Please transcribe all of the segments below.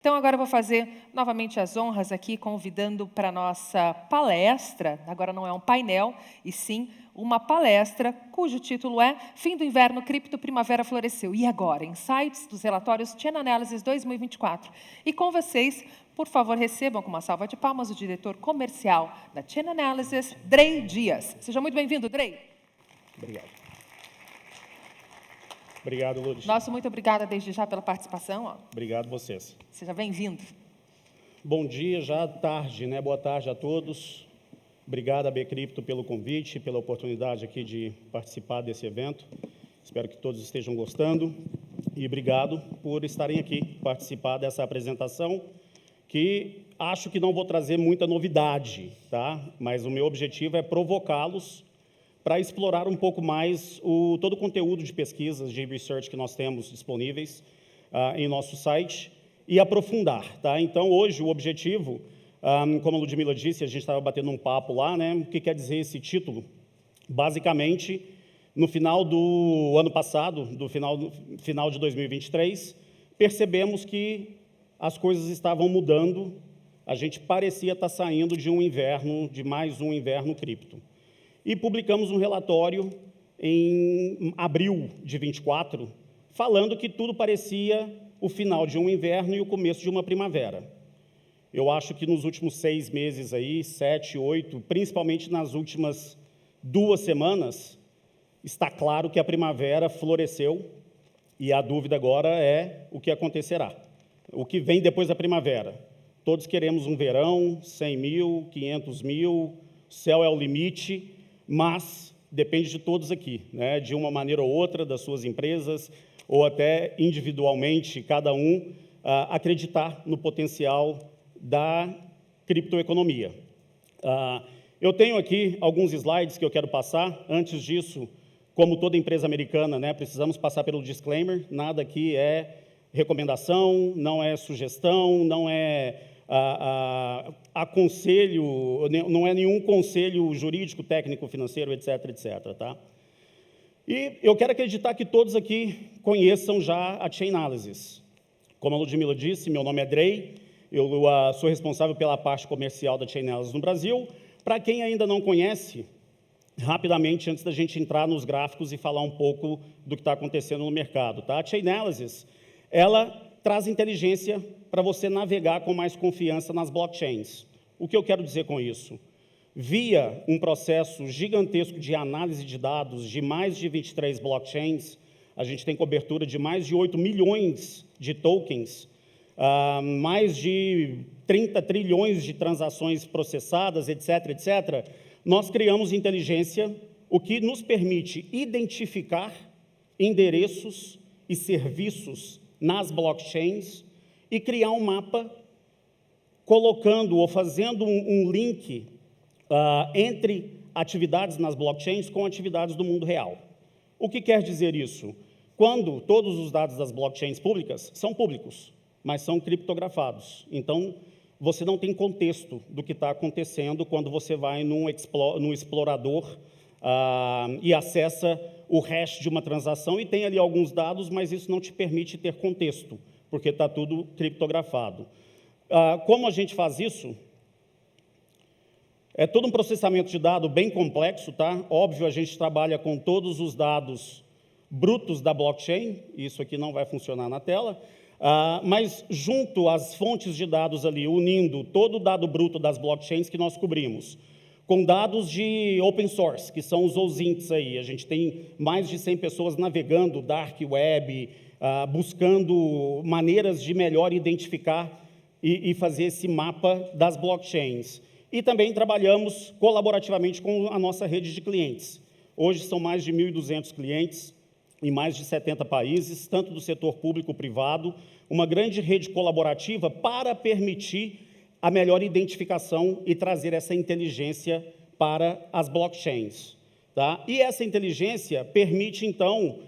Então, agora eu vou fazer novamente as honras aqui, convidando para a nossa palestra. Agora não é um painel, e sim uma palestra, cujo título é Fim do Inverno, Cripto, Primavera Floresceu. E agora? Insights dos relatórios Chain Analysis 2024. E com vocês, por favor, recebam com uma salva de palmas o diretor comercial da Chain Analysis, Drey Dias. Seja muito bem-vindo, Drey. Obrigado. Obrigado, Lourdes. Nosso muito obrigada desde já pela participação. Obrigado vocês. Seja bem-vindo. Bom dia, já tarde, né? Boa tarde a todos. Obrigado a Bcrypto pelo convite, pela oportunidade aqui de participar desse evento. Espero que todos estejam gostando. E obrigado por estarem aqui, participar dessa apresentação, que acho que não vou trazer muita novidade, tá? Mas o meu objetivo é provocá-los para explorar um pouco mais todo o conteúdo de pesquisas, de research que nós temos disponíveis em nosso site e aprofundar, tá? Então, hoje, o objetivo, como a Ludmila disse, a gente estava batendo um papo lá, né? O que quer dizer esse título? Basicamente, no final do ano passado, final de 2023, percebemos que as coisas estavam mudando, a gente parecia estar saindo de mais um inverno cripto. E publicamos um relatório em abril de 24, falando que tudo parecia o final de um inverno e o começo de uma primavera. Eu acho que nos últimos 6 meses, 7, 8, principalmente nas últimas 2 semanas, está claro que a primavera floresceu e a dúvida agora é o que acontecerá. O que vem depois da primavera? Todos queremos um verão, 100 mil, 500 mil, céu é o limite, mas depende de todos aqui, né? De uma maneira ou outra, das suas empresas, ou até individualmente, cada um acreditar no potencial da criptoeconomia. Eu tenho aqui alguns slides que eu quero passar. Antes disso, como toda empresa americana, né, precisamos passar pelo disclaimer, nada aqui é recomendação, não é sugestão, não é aconselho, não é nenhum conselho jurídico, técnico, financeiro, etc., etc., tá? E eu quero acreditar que todos aqui conheçam já a Chain Analysis. Como a Ludmila disse, meu nome é Drey, eu sou responsável pela parte comercial da Chain Analysis no Brasil. Para quem ainda não conhece, rapidamente, antes da gente entrar nos gráficos e falar um pouco do que está acontecendo no mercado, tá? A Chain Analysis, ela traz inteligência para você navegar com mais confiança nas blockchains. O que eu quero dizer com isso? Via um processo gigantesco de análise de dados de mais de 23 blockchains, a gente tem cobertura de mais de 8 milhões de tokens, mais de 30 trilhões de transações processadas, etc., etc., nós criamos inteligência, o que nos permite identificar endereços e serviços nas blockchains e criar um mapa colocando ou fazendo um link entre atividades nas blockchains com atividades do mundo real. O que quer dizer isso? Quando todos os dados das blockchains públicas são públicos, mas são criptografados. Então, você não tem contexto do que está acontecendo quando você vai num explorador e acessa o hash de uma transação e tem ali alguns dados, mas isso não te permite ter contexto, porque está tudo criptografado. Como a gente faz isso? É todo um processamento de dado bem complexo, tá? Óbvio, a gente trabalha com todos os dados brutos da blockchain, isso aqui não vai funcionar na tela, mas junto às fontes de dados ali, unindo todo o dado bruto das blockchains que nós cobrimos, com dados de open source, que são os OSINTs aí. A gente tem mais de 100 pessoas navegando dark web, buscando maneiras de melhor identificar e fazer esse mapa das blockchains. E também trabalhamos colaborativamente com a nossa rede de clientes. Hoje são mais de 1.200 clientes em mais de 70 países, tanto do setor público e privado, uma grande rede colaborativa para permitir a melhor identificação e trazer essa inteligência para as blockchains, tá? E essa inteligência permite, então,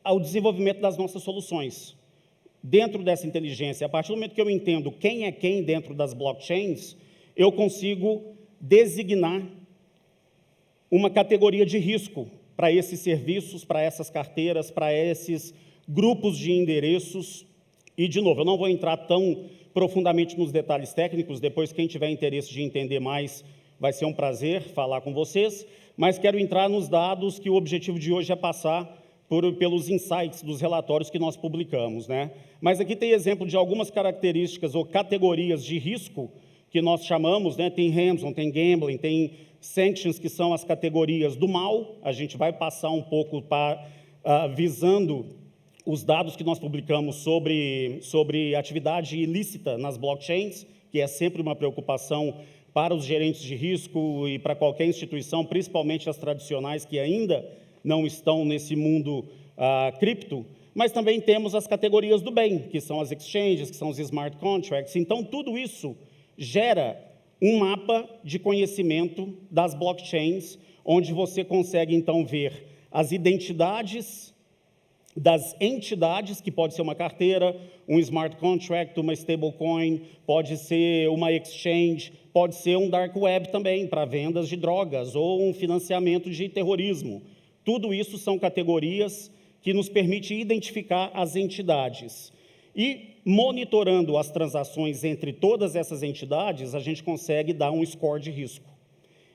o desenvolvimento das nossas soluções. Dentro dessa inteligência, a partir do momento que eu entendo quem é quem dentro das blockchains, eu consigo designar uma categoria de risco para esses serviços, para essas carteiras, para esses grupos de endereços E, de novo, eu não vou entrar tão profundamente nos detalhes técnicos, depois quem tiver interesse de entender mais, vai ser um prazer falar com vocês, mas quero entrar nos dados que o objetivo de hoje é passar pelos insights dos relatórios que nós publicamos, né? Mas aqui tem exemplo de algumas características ou categorias de risco que nós chamamos, né? Tem Hamson, tem Gambling, tem Sanctions, que são as categorias do mal. A gente vai passar um pouco visando os dados que nós publicamos sobre atividade ilícita nas blockchains, que é sempre uma preocupação para os gerentes de risco e para qualquer instituição, principalmente as tradicionais que ainda não estão nesse mundo cripto, mas também temos as categorias do bem, que são as exchanges, que são os smart contracts. Então, tudo isso gera um mapa de conhecimento das blockchains, onde você consegue, então, ver as identidades das entidades, que pode ser uma carteira, um smart contract, uma stablecoin, pode ser uma exchange, pode ser um dark web também, para vendas de drogas, ou um financiamento de terrorismo. Tudo isso são categorias que nos permitem identificar as entidades. E, monitorando as transações entre todas essas entidades, a gente consegue dar um score de risco.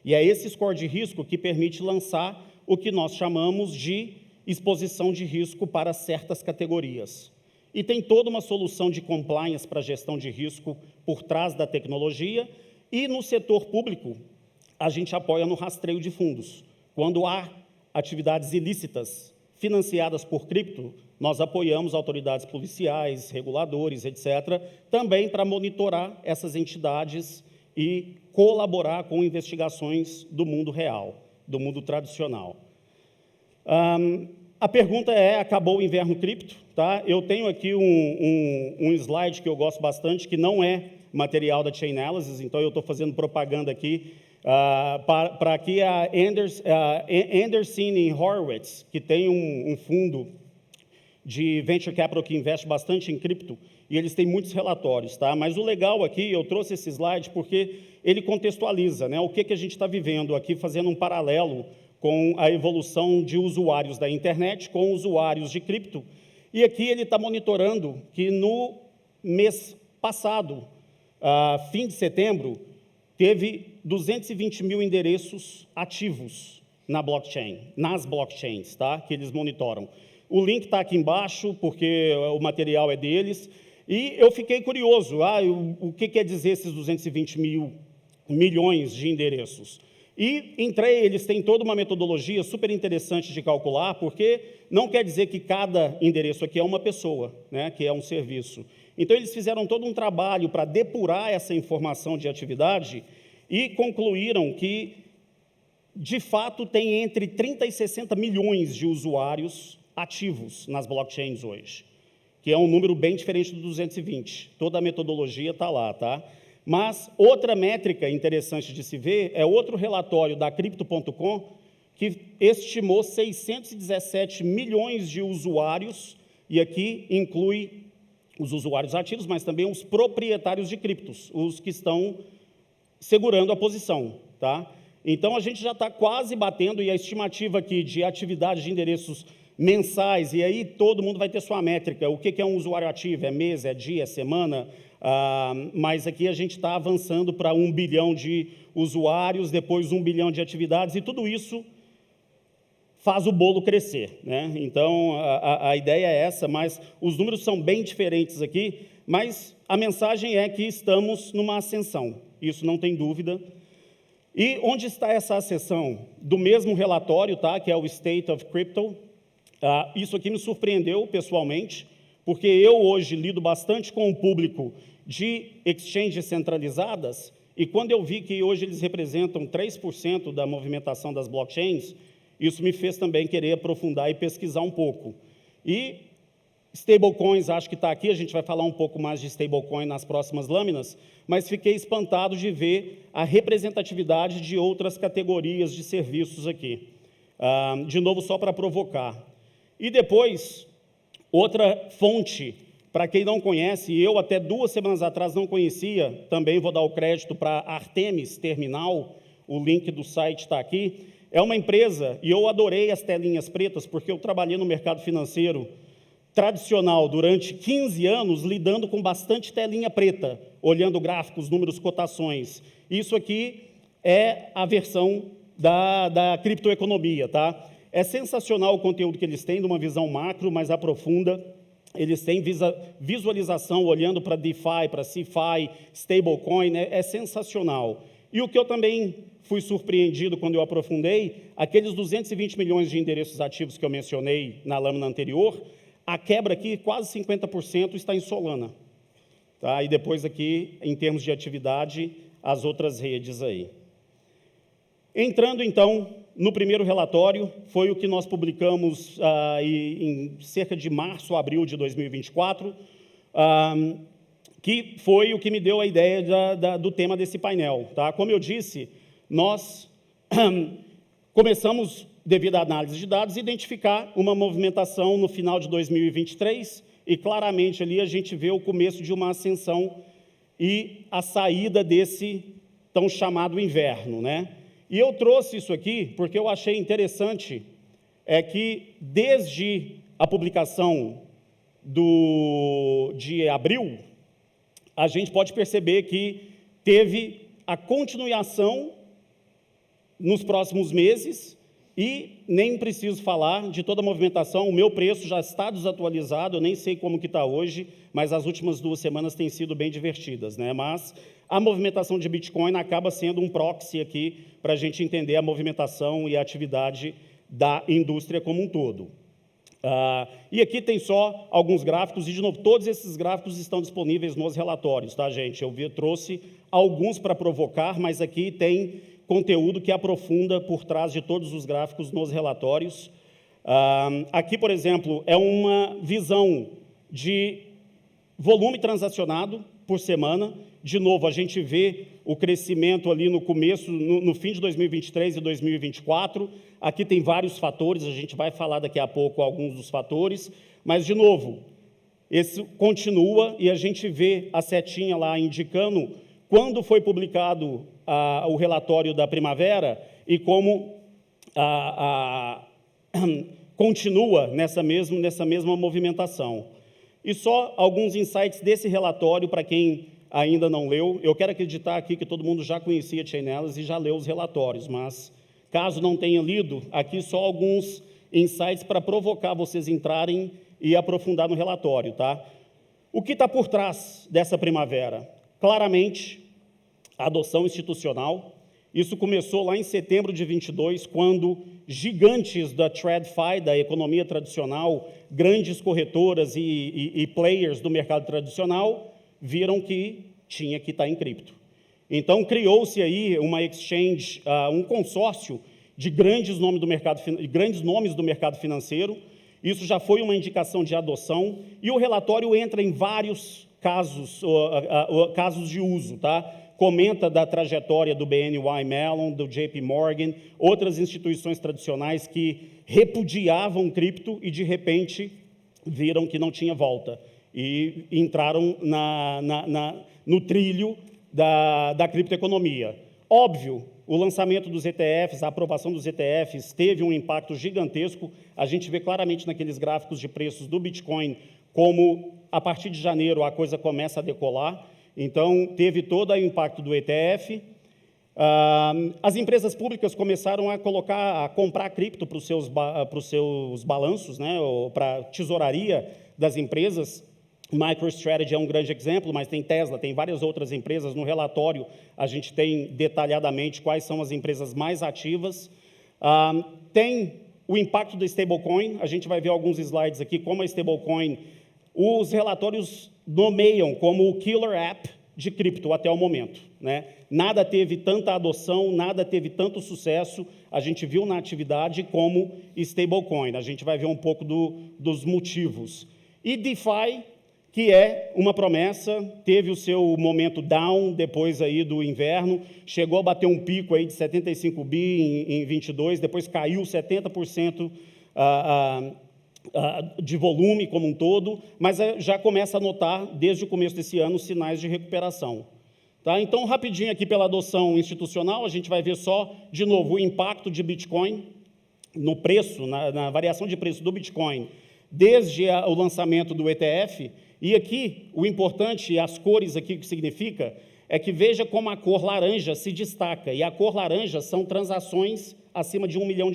E é esse score de risco que permite lançar o que nós chamamos de exposição de risco para certas categorias. E tem toda uma solução de compliance para gestão de risco por trás da tecnologia, e no setor público, a gente apoia no rastreio de fundos. Quando há atividades ilícitas financiadas por cripto, nós apoiamos autoridades policiais, reguladores, etc., também para monitorar essas entidades e colaborar com investigações do mundo real, do mundo tradicional. A pergunta é, acabou o inverno cripto? Tá? Eu tenho aqui um slide que eu gosto bastante, que não é material da Chainalysis, então eu estou fazendo propaganda aqui, para aqui a Anderson e Horowitz, que tem um fundo de venture capital que investe bastante em cripto, e eles têm muitos relatórios, tá? Mas o legal aqui, eu trouxe esse slide porque ele contextualiza, né, o que a gente está vivendo aqui, fazendo um paralelo com a evolução de usuários da internet com usuários de cripto. E aqui ele está monitorando que no mês passado, fim de setembro, teve 220 mil endereços ativos na blockchain, nas blockchains, tá? Que eles monitoram. O link está aqui embaixo, porque o material é deles, e eu fiquei curioso, o que quer dizer esses 220 milhões de endereços? E entrei, eles têm toda uma metodologia super interessante de calcular, porque não quer dizer que cada endereço aqui é uma pessoa, né, que é um serviço. Então, eles fizeram todo um trabalho para depurar essa informação de atividade e concluíram que, de fato, tem entre 30 e 60 milhões de usuários ativos nas blockchains hoje, que é um número bem diferente do 220. Toda a metodologia está lá, tá? Mas outra métrica interessante de se ver é outro relatório da Crypto.com, que estimou 617 milhões de usuários, e aqui inclui os usuários ativos, mas também os proprietários de criptos, os que estão segurando a posição, tá? Então, a gente já está quase batendo, e a estimativa aqui de atividade de endereços mensais, e aí todo mundo vai ter sua métrica, o que é um usuário ativo, é mês, é dia, é semana, mas aqui a gente está avançando para 1 bilhão de usuários, depois 1 bilhão de atividades, e tudo isso faz o bolo crescer, né? Então, a ideia é essa, mas os números são bem diferentes aqui, mas a mensagem é que estamos numa ascensão, isso não tem dúvida. E onde está essa ascensão? Do mesmo relatório, tá? Que é o State of Crypto. Isso aqui me surpreendeu pessoalmente, porque eu hoje lido bastante com o público de exchanges centralizadas, e quando eu vi que hoje eles representam 3% da movimentação das blockchains, isso me fez também querer aprofundar e pesquisar um pouco. E stablecoins, acho que está aqui, a gente vai falar um pouco mais de stablecoin nas próximas lâminas, mas fiquei espantado de ver a representatividade de outras categorias de serviços aqui. De novo, só para provocar. E depois, outra fonte, para quem não conhece, eu até 2 semanas atrás não conhecia, também vou dar o crédito para Artemis Terminal, o link do site está aqui, é uma empresa, e eu adorei as telinhas pretas, porque eu trabalhei no mercado financeiro tradicional durante 15 anos, lidando com bastante telinha preta, olhando gráficos, números, cotações. Isso aqui é a versão da criptoeconomia, tá? É sensacional o conteúdo que eles têm, de uma visão macro, mais aprofunda. Eles têm visualização, olhando para DeFi, para CeFi, stablecoin, é sensacional. E o que eu também fui surpreendido quando eu aprofundei, aqueles 220 milhões de endereços ativos que eu mencionei na lâmina anterior, a quebra aqui, quase 50%, está em Solana. Tá? E depois aqui, em termos de atividade, as outras redes aí. Entrando, então, no primeiro relatório, foi o que nós publicamos em cerca de março, abril de 2024, que foi o que me deu a ideia do tema desse painel. Tá? Como eu disse, nós começamos, devido à análise de dados, a identificar uma movimentação no final de 2023, e claramente ali a gente vê o começo de uma ascensão e a saída desse tão chamado inverno, né? E eu trouxe isso aqui porque eu achei interessante, que desde a publicação de abril, a gente pode perceber que teve a continuação nos próximos meses, e nem preciso falar de toda a movimentação. O meu preço já está desatualizado, eu nem sei como que está hoje, mas as últimas 2 semanas têm sido bem divertidas, né? Mas a movimentação de Bitcoin acaba sendo um proxy aqui para a gente entender a movimentação e a atividade da indústria como um todo. E aqui tem só alguns gráficos, e, de novo, todos esses gráficos estão disponíveis nos relatórios, tá, gente? Eu trouxe alguns para provocar, mas aqui tem conteúdo que aprofunda por trás de todos os gráficos nos relatórios. Aqui, por exemplo, é uma visão de volume transacionado por semana. De novo, a gente vê o crescimento ali no começo, no fim de 2023 e 2024. Aqui tem vários fatores, a gente vai falar daqui a pouco alguns dos fatores, mas, de novo, esse continua e a gente vê a setinha lá indicando quando foi publicado o relatório da primavera e como continua nessa mesma movimentação. E só alguns insights desse relatório para quem ainda não leu. Eu quero acreditar aqui que todo mundo já conhecia Chainalysis e já leu os relatórios, mas caso não tenha lido, aqui só alguns insights para provocar vocês entrarem e aprofundar no relatório, tá? O que está por trás dessa primavera? Claramente, a adoção institucional. Isso começou lá em setembro de 22, quando gigantes da TradFi, da economia tradicional, grandes corretoras e players do mercado tradicional, viram que tinha que estar em cripto. Então, criou-se aí uma exchange, um consórcio de grandes nomes do mercado financeiro. Isso já foi uma indicação de adoção, e o relatório entra em vários casos de uso, tá? Comenta da trajetória do BNY Mellon, do JP Morgan, outras instituições tradicionais que repudiavam cripto e, de repente, viram que não tinha volta e entraram no trilho da criptoeconomia. Óbvio, o lançamento dos ETFs, a aprovação dos ETFs teve um impacto gigantesco. A gente vê claramente naqueles gráficos de preços do Bitcoin como, a partir de janeiro, a coisa começa a decolar. Então, teve todo o impacto do ETF. As empresas públicas começaram a comprar cripto para os seus balanços, né, para a tesouraria das empresas. MicroStrategy é um grande exemplo, mas tem Tesla, tem várias outras empresas. No relatório, a gente tem detalhadamente quais são as empresas mais ativas. Tem o impacto da stablecoin. A gente vai ver alguns slides aqui, como a stablecoin. Os relatórios nomeiam como o killer app de cripto até o momento, né? Nada teve tanta adoção, nada teve tanto sucesso, a gente viu na atividade, como stablecoin. A gente vai ver um pouco dos motivos. E DeFi, que é uma promessa, teve o seu momento down depois aí do inverno, chegou a bater um pico aí de 75 bi em 22, depois caiu 70% de volume como um todo, mas já começa a notar, desde o começo desse ano, sinais de recuperação. Tá? Então, rapidinho aqui pela adoção institucional, a gente vai ver só, de novo, o impacto de Bitcoin no preço, na variação de preço do Bitcoin, desde o lançamento do ETF, e aqui, o importante, as cores aqui, o que significa, é que veja como a cor laranja se destaca, e a cor laranja são transações acima de $1 milhão.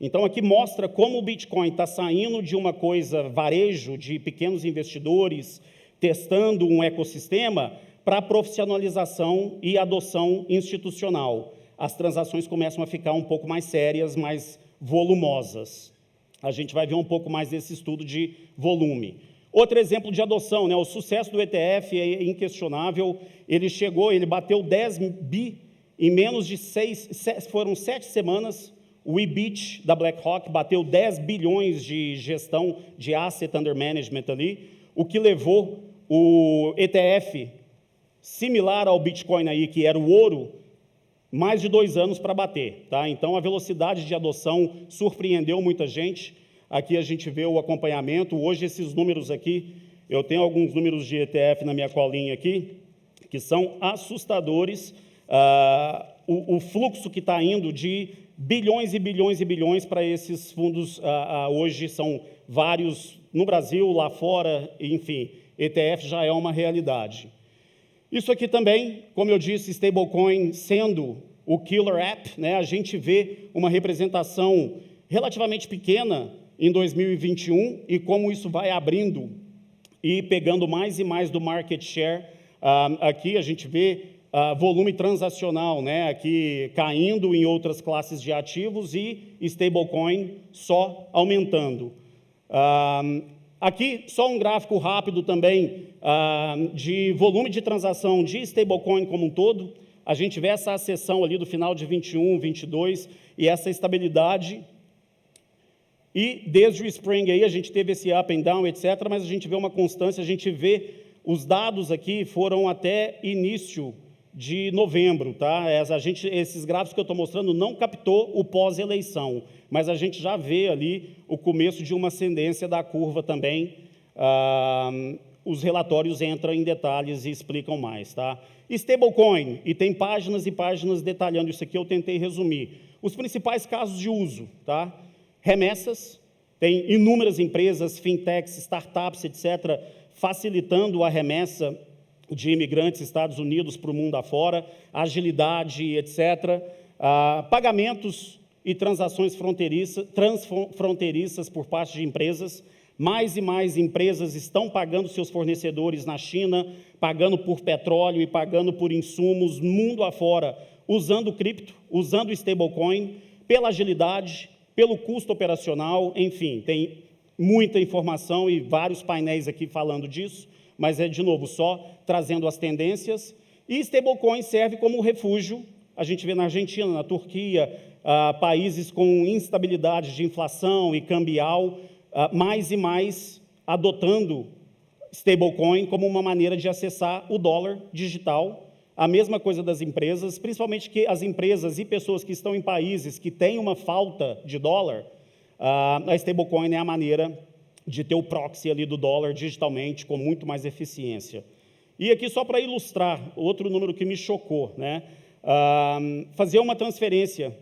Então, aqui mostra como o Bitcoin está saindo de uma coisa varejo, de pequenos investidores, testando um ecossistema, para a profissionalização e adoção institucional. As transações começam a ficar um pouco mais sérias, mais volumosas. A gente vai ver um pouco mais desse estudo de volume. Outro exemplo de adoção, né? O sucesso do ETF é inquestionável. Ele bateu 10 bi em menos de 7 semanas. O IBIT da BlackRock bateu 10 bilhões de gestão de asset under management ali, o que levou o ETF similar ao Bitcoin aí, que era o ouro, mais de 2 anos para bater, tá? Então, a velocidade de adoção surpreendeu muita gente. Aqui a gente vê o acompanhamento. Hoje, esses números aqui, eu tenho alguns números de ETF na minha colinha aqui, que são assustadores. O fluxo que está indo de bilhões e bilhões e bilhões para esses fundos, hoje são vários no Brasil, lá fora, enfim, ETF já é uma realidade. Isso aqui também, como eu disse, stablecoin sendo o killer app, né, a gente vê uma representação relativamente pequena em 2021 e como isso vai abrindo e pegando mais e mais do market share. Aqui a gente vê volume transacional, né, aqui caindo em outras classes de ativos e stablecoin só aumentando. Aqui, só um gráfico rápido também de volume de transação de stablecoin como um todo. A gente vê essa acessão ali do final de 21, 22 e essa estabilidade. E desde o Spring aí a gente teve esse up and down, etc., mas a gente vê uma constância, a gente vê os dados aqui foram até início de novembro, tá? Esses gráficos que eu estou mostrando não captou o pós-eleição, mas a gente já vê ali o começo de uma ascendência da curva também. Os relatórios entram em detalhes e explicam mais, tá? Stablecoin, e tem páginas e páginas detalhando isso aqui, eu tentei resumir. Os principais casos de uso, tá? Remessas, tem inúmeras empresas, fintechs, startups, etc., facilitando a remessa de imigrantes Estados Unidos para o mundo afora, agilidade, etc. Pagamentos e transações transfronteiriças por parte de empresas. Mais e mais empresas estão pagando seus fornecedores na China, pagando por petróleo e pagando por insumos mundo afora, usando cripto, usando stablecoin, pela agilidade, pelo custo operacional, enfim, tem muita informação e vários painéis aqui falando disso, mas é, de novo, só trazendo as tendências. E stablecoin serve como refúgio, a gente vê na Argentina, na Turquia, países com instabilidade de inflação e cambial, mais e mais adotando stablecoin como uma maneira de acessar o dólar digital. A mesma coisa das empresas, principalmente que as empresas e pessoas que estão em países que têm uma falta de dólar, a stablecoin é a maneira de ter o proxy ali do dólar digitalmente com muito mais eficiência. E aqui, só para ilustrar, outro número que me chocou, né? Fazer uma transferência,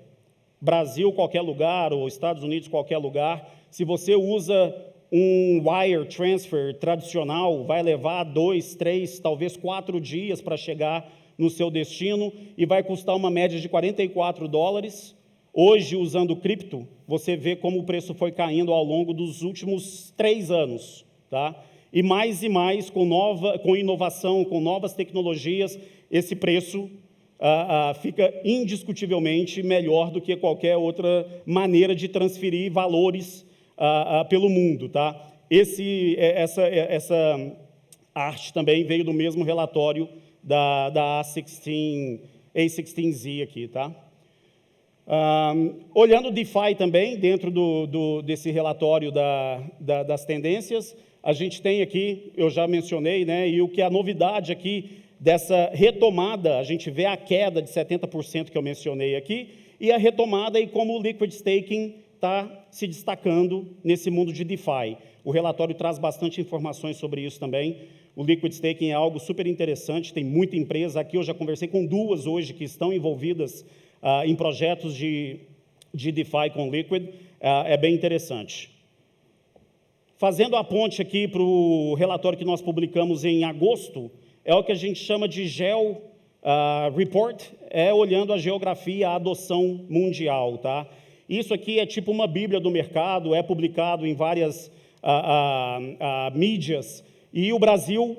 Brasil, qualquer lugar, ou Estados Unidos, qualquer lugar, se você usa um wire transfer tradicional, vai levar 2, 3, talvez 4 dias para chegar no seu destino e vai custar uma média de $44. Hoje, usando cripto, você vê como o preço foi caindo ao longo dos últimos 3 anos, tá? E mais, com inovação, com novas tecnologias, esse preço fica indiscutivelmente melhor do que qualquer outra maneira de transferir valores pelo mundo, tá? Essa arte também veio do mesmo relatório da A16Z aqui, tá? Olhando o DeFi também, dentro desse relatório das tendências, a gente tem aqui, eu já mencionei, né, e o que é a novidade aqui dessa retomada, a gente vê a queda de 70% que eu mencionei aqui, e a retomada e como o Liquid Staking está se destacando nesse mundo de DeFi. O relatório traz bastante informações sobre isso também. O Liquid Staking é algo super interessante, tem muita empresa. Aqui eu já conversei com 2 hoje que estão envolvidas em projetos de DeFi com Liquid. É bem interessante. fazendo a ponte aqui para o relatório que nós publicamos em agosto, é o que a gente chama de Geo Report, olhando a geografia, a adoção mundial, tá? Isso aqui é tipo uma bíblia do mercado, é publicado em várias mídias, e o Brasil,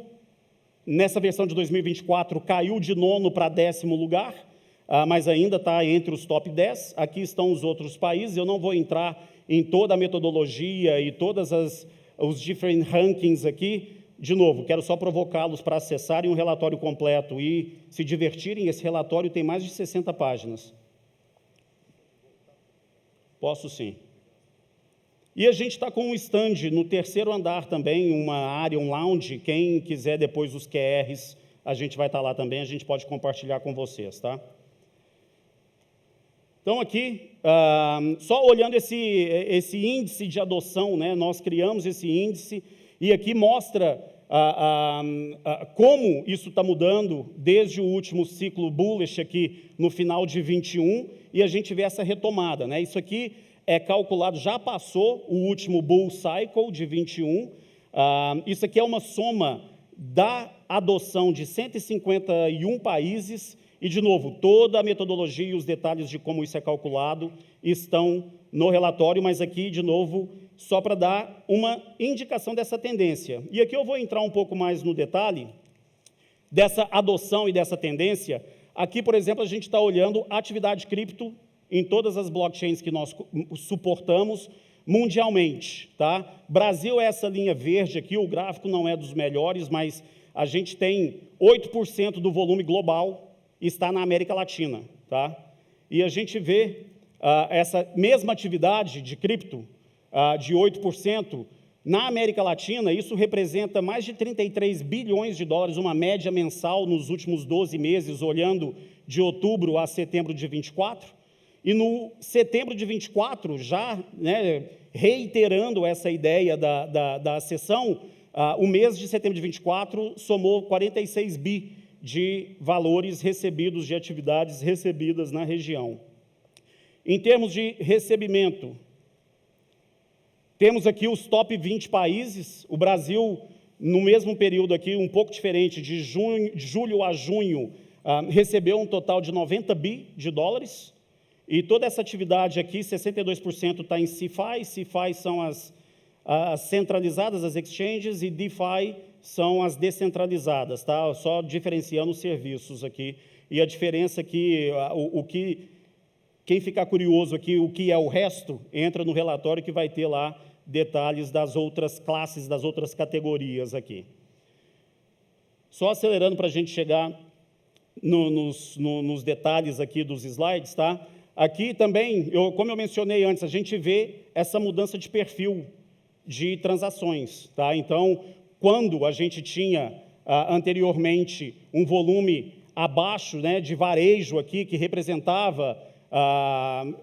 nessa versão de 2024, caiu de 9º para 10º lugar, mas ainda está entre os top 10. Aqui estão os outros países. Eu não vou entrar em toda a metodologia e todas os different rankings aqui. De novo, quero só provocá-los para acessarem um relatório completo e se divertirem. Esse relatório tem mais de 60 páginas. Posso sim. E a gente está com um stand no 3º andar também, uma área, um lounge. Quem quiser depois os QRs, a gente vai estar lá também, a gente pode compartilhar com vocês, tá? Então, aqui, só olhando esse índice de adoção, né, nós criamos esse índice, e aqui mostra como isso está mudando desde o último ciclo bullish aqui no final de 21, e a gente vê essa retomada, né? Isso aqui é calculado, já passou o último bull cycle de 21, isso aqui é uma soma da adoção de 151 países, e, de novo, toda a metodologia e os detalhes de como isso é calculado estão no relatório, mas aqui, de novo, só para dar uma indicação dessa tendência. E aqui eu vou entrar um pouco mais no detalhe dessa adoção e dessa tendência. Aqui, por exemplo, a gente está olhando a atividade cripto em todas as blockchains que nós suportamos mundialmente, tá? Brasil é essa linha verde aqui, o gráfico não é dos melhores, mas a gente tem 8% do volume global está na América Latina, tá? E a gente vê essa mesma atividade de cripto, de 8%, na América Latina, isso representa mais de 33 bilhões de dólares, uma média mensal nos últimos 12 meses, olhando de outubro a setembro de 24, e no setembro de 24, já, né, reiterando essa ideia da sessão, o mês de setembro de 24 somou 46 bi de valores recebidos, de atividades recebidas na região. Em termos de recebimento, temos aqui os top 20 países. O Brasil, no mesmo período aqui, um pouco diferente, de julho a junho, recebeu um total de 90 bi de dólares, e toda essa atividade aqui, 62% está em CeFi. CeFi são as centralizadas, as exchanges, e DeFi são as descentralizadas, tá? Só diferenciando os serviços aqui. E a diferença aqui, quem ficar curioso aqui, o que é o resto, entra no relatório que vai ter lá detalhes das outras classes, das outras categorias aqui. Só acelerando para a gente chegar nos detalhes aqui dos slides, tá? Aqui também, como eu mencionei antes, a gente vê essa mudança de perfil de transações, tá? Então, quando a gente tinha anteriormente um volume abaixo, né, de varejo aqui, que representava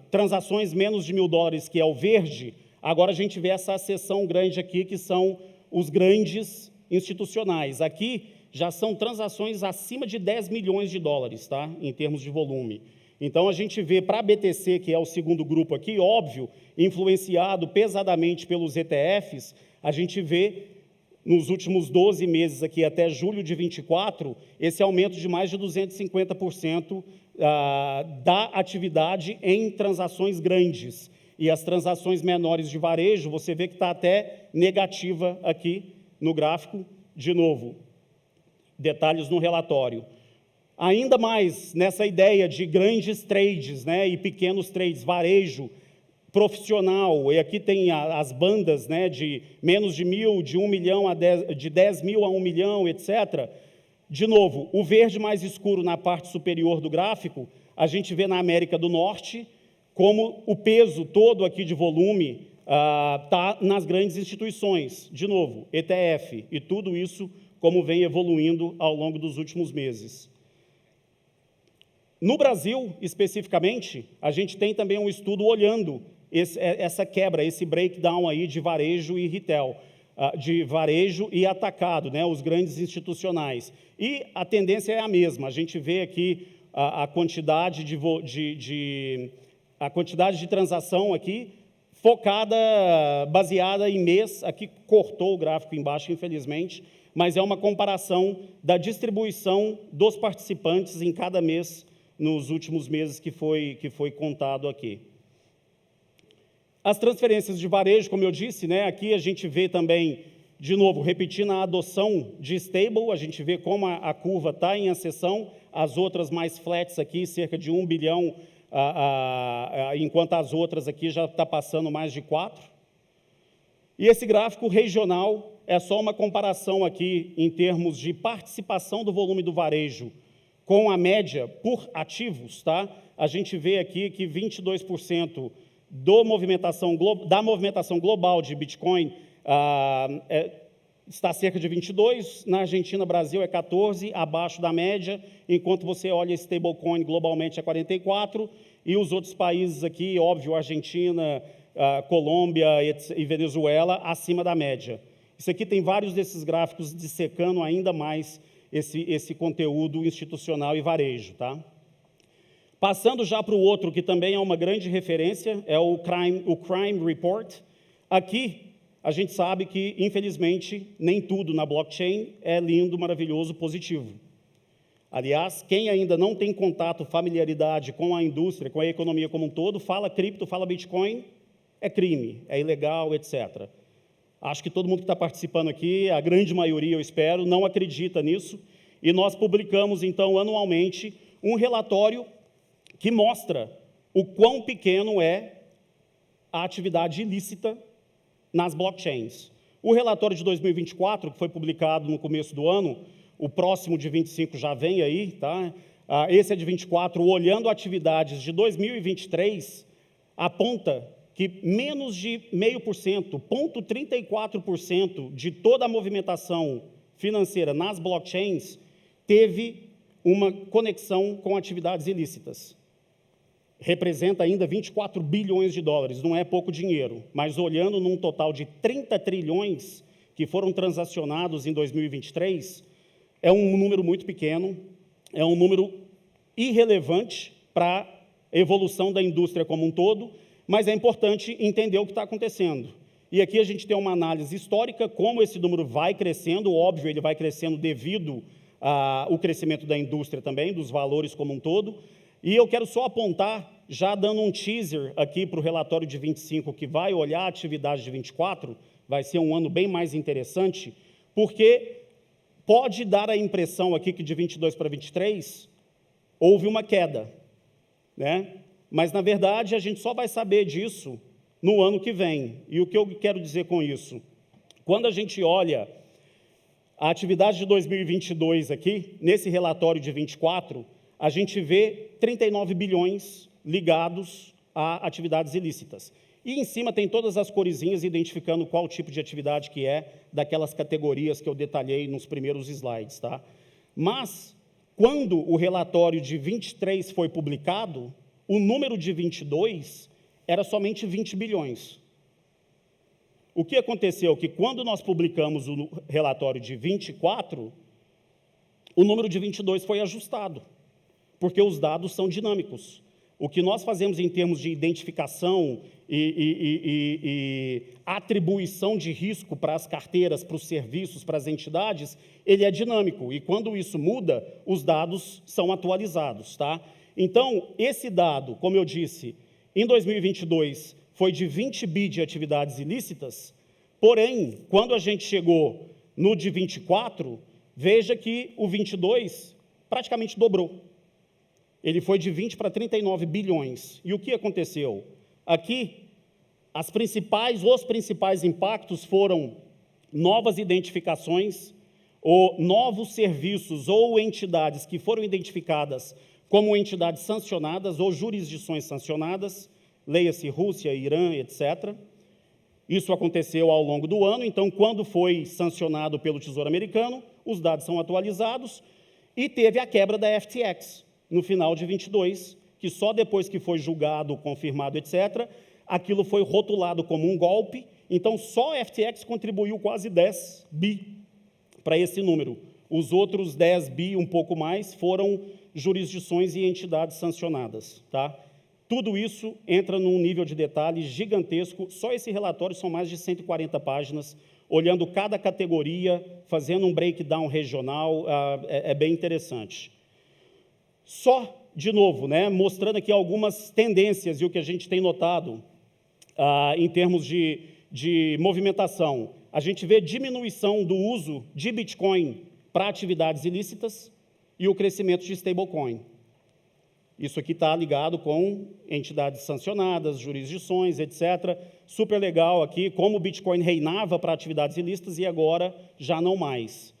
transações menos de $1.000, que é o verde, agora a gente vê essa seção grande aqui, que são os grandes institucionais. Aqui já são transações acima de 10 milhões de dólares, tá, em termos de volume. Então, a gente vê para a BTC, que é o segundo grupo aqui, óbvio, influenciado pesadamente pelos ETFs, a gente vê nos últimos 12 meses aqui, até julho de 24, esse aumento de mais de 250% da atividade em transações grandes. E as transações menores de varejo, você vê que está até negativa aqui no gráfico, de novo. Detalhes no relatório. Ainda mais nessa ideia de grandes trades, né, e pequenos trades, varejo, profissional, e aqui tem as bandas, né, de menos de 1.000, de 1 milhão de 10 mil a 1 milhão, etc. De novo, o verde mais escuro na parte superior do gráfico, a gente vê na América do Norte, como o peso todo aqui de volume está nas grandes instituições. De novo, ETF, e tudo isso como vem evoluindo ao longo dos últimos meses. No Brasil, especificamente, a gente tem também um estudo olhando essa quebra, esse breakdown aí de varejo e retail, de varejo e atacado, né, os grandes institucionais. E a tendência é a mesma, a gente vê aqui a quantidade de transação aqui focada, baseada em mês, aqui cortou o gráfico embaixo, infelizmente, mas é uma comparação da distribuição dos participantes em cada mês, nos últimos meses que foi contado aqui. As transferências de varejo, como eu disse, né, aqui a gente vê também, de novo, repetindo a adoção de stable, a gente vê como a curva está em ascensão, as outras mais flats aqui, cerca de 1 bilhão, enquanto as outras aqui já está passando mais de 4. E esse gráfico regional é só uma comparação aqui em termos de participação do volume do varejo com a média por ativos, tá? A gente vê aqui que 22% da movimentação global de Bitcoin está cerca de 22%, na Argentina, Brasil é 14%, abaixo da média, enquanto você olha stablecoin globalmente é 44%, e os outros países aqui, óbvio, Argentina, Colômbia e Venezuela, acima da média. Isso aqui tem vários desses gráficos dissecando ainda mais esse conteúdo institucional e varejo, tá? Passando já para o outro, que também é uma grande referência, é o Crime Report. Aqui, a gente sabe que, infelizmente, nem tudo na blockchain é lindo, maravilhoso, positivo. Aliás, quem ainda não tem contato, familiaridade com a indústria, com a economia como um todo, fala cripto, fala Bitcoin, é crime, é ilegal, etc. Acho que todo mundo que está participando aqui, a grande maioria, eu espero, não acredita nisso. E nós publicamos, então, anualmente, um relatório que mostra o quão pequeno é a atividade ilícita nas blockchains. O relatório de 2024, que foi publicado no começo do ano, o próximo de 25 já vem aí, tá? Esse é de 24, olhando atividades de 2023, aponta que menos de 0,5%, 0,34% de toda a movimentação financeira nas blockchains teve uma conexão com atividades ilícitas. Representa ainda 24 bilhões de dólares, não é pouco dinheiro, mas olhando num total de 30 trilhões que foram transacionados em 2023, é um número muito pequeno, é um número irrelevante para a evolução da indústria como um todo, mas é importante entender o que está acontecendo. E aqui a gente tem uma análise histórica, como esse número vai crescendo, óbvio, ele vai crescendo devido ao crescimento da indústria também, dos valores como um todo. E eu quero só apontar, já dando um teaser aqui para o relatório de 25, que vai olhar a atividade de 24, vai ser um ano bem mais interessante, porque pode dar a impressão aqui que de 22 para 23 houve uma queda, né? Mas, na verdade, a gente só vai saber disso no ano que vem. E o que eu quero dizer com isso? Quando a gente olha a atividade de 2022 aqui, nesse relatório de 24, a gente vê 39 bilhões ligados a atividades ilícitas. E em cima tem todas as coresinhas identificando qual tipo de atividade que é daquelas categorias que eu detalhei nos primeiros slides, tá? Mas, quando o relatório de 23 foi publicado, o número de 22 era somente 20 bilhões. O que aconteceu? Que quando nós publicamos o relatório de 24, o número de 22 foi ajustado, porque os dados são dinâmicos. O que nós fazemos em termos de identificação e atribuição de risco para as carteiras, para os serviços, para as entidades, ele é dinâmico. E quando isso muda, os dados são atualizados, tá? Então, esse dado, como eu disse, em 2022 foi de 20 bi de atividades ilícitas, porém, quando a gente chegou no de 24, veja que o 22 praticamente dobrou. Ele foi de 20 para 39 bilhões. E o que aconteceu? Aqui, os principais impactos foram novas identificações, ou novos serviços ou entidades que foram identificadas como entidades sancionadas ou jurisdições sancionadas, leia-se Rússia, Irã, etc. Isso aconteceu ao longo do ano, então, quando foi sancionado pelo Tesouro Americano, os dados são atualizados, e teve a quebra da FTX, no final de 22, que só depois que foi julgado, confirmado, etc., aquilo foi rotulado como um golpe, então só a FTX contribuiu quase 10 bi para esse número. Os outros 10 bi, um pouco mais, foram jurisdições e entidades sancionadas, tá? Tudo isso entra num nível de detalhe gigantesco. Só esse relatório são mais de 140 páginas, olhando cada categoria, fazendo um breakdown regional, é bem interessante. Só, de novo, né, mostrando aqui algumas tendências e o que a gente tem notado em termos de movimentação. A gente vê diminuição do uso de Bitcoin para atividades ilícitas e o crescimento de stablecoin. Isso aqui está ligado com entidades sancionadas, jurisdições, etc. Super legal aqui, como o Bitcoin reinava para atividades ilícitas e agora já não mais.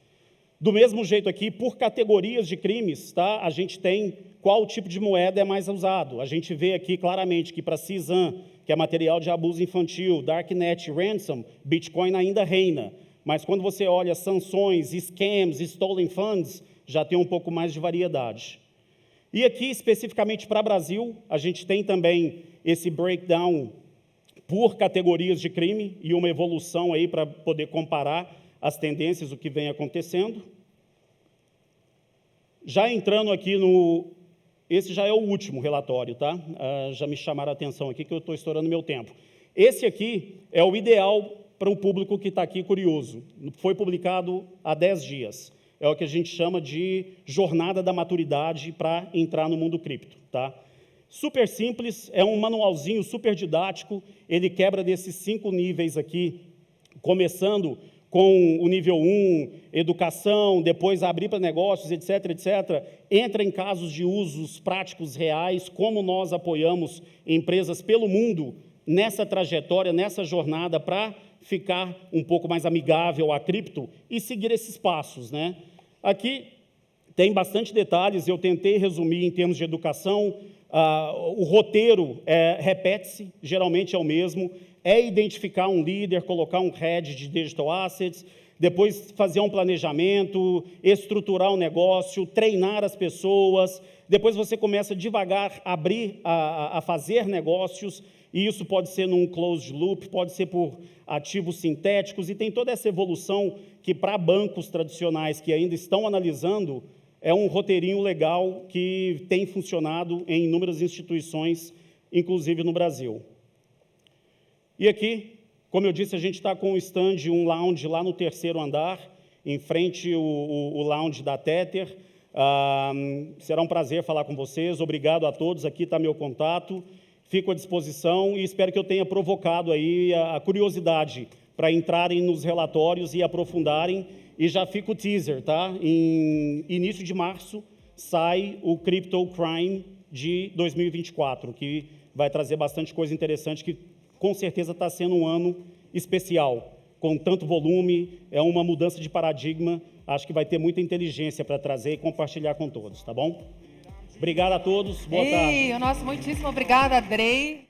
Do mesmo jeito aqui, por categorias de crimes, tá? A gente tem qual tipo de moeda é mais usado. A gente vê aqui claramente que para CISAM, que é material de abuso infantil, Darknet, Ransom, Bitcoin ainda reina. Mas quando você olha sanções, scams, stolen funds, já tem um pouco mais de variedade. E aqui, especificamente para o Brasil, a gente tem também esse breakdown por categorias de crime e uma evolução aí para poder comparar as tendências, o que vem acontecendo. Já entrando aqui esse já é o último relatório, tá? Já me chamaram a atenção aqui que eu estou estourando meu tempo. Esse aqui é o ideal para um público que está aqui curioso. Foi publicado há 10 dias. É o que a gente chama de jornada da maturidade para entrar no mundo cripto, tá? Super simples, é um manualzinho super didático, ele quebra desses 5 níveis aqui, começando com o nível 1, educação, depois abrir para negócios, etc., etc., entra em casos de usos práticos reais, como nós apoiamos empresas pelo mundo nessa trajetória, nessa jornada, para ficar um pouco mais amigável à cripto e seguir esses passos, né? Aqui tem bastante detalhes, eu tentei resumir em termos de educação, o roteiro repete-se, geralmente é o mesmo, é identificar um líder, colocar um head de digital assets, depois fazer um planejamento, estruturar o negócio, treinar as pessoas, depois você começa devagar a abrir, a fazer negócios, e isso pode ser num closed loop, pode ser por ativos sintéticos, e tem toda essa evolução que, para bancos tradicionais que ainda estão analisando, é um roteirinho legal que tem funcionado em inúmeras instituições, inclusive no Brasil. E aqui, como eu disse, a gente está com um stand, um lounge lá no 3º andar, em frente o lounge da Tether. Será um prazer falar com vocês. Obrigado a todos. Aqui está meu contato. Fico à disposição e espero que eu tenha provocado aí a curiosidade para entrarem nos relatórios e aprofundarem. E já fica o teaser, tá? Em início de março sai o Crypto Crime de 2024, que vai trazer bastante coisa interessante, que com certeza está sendo um ano especial, com tanto volume, é uma mudança de paradigma, acho que vai ter muita inteligência para trazer e compartilhar com todos, tá bom? Obrigado a todos, boa tarde. O nosso muitíssimo obrigado, Andrei.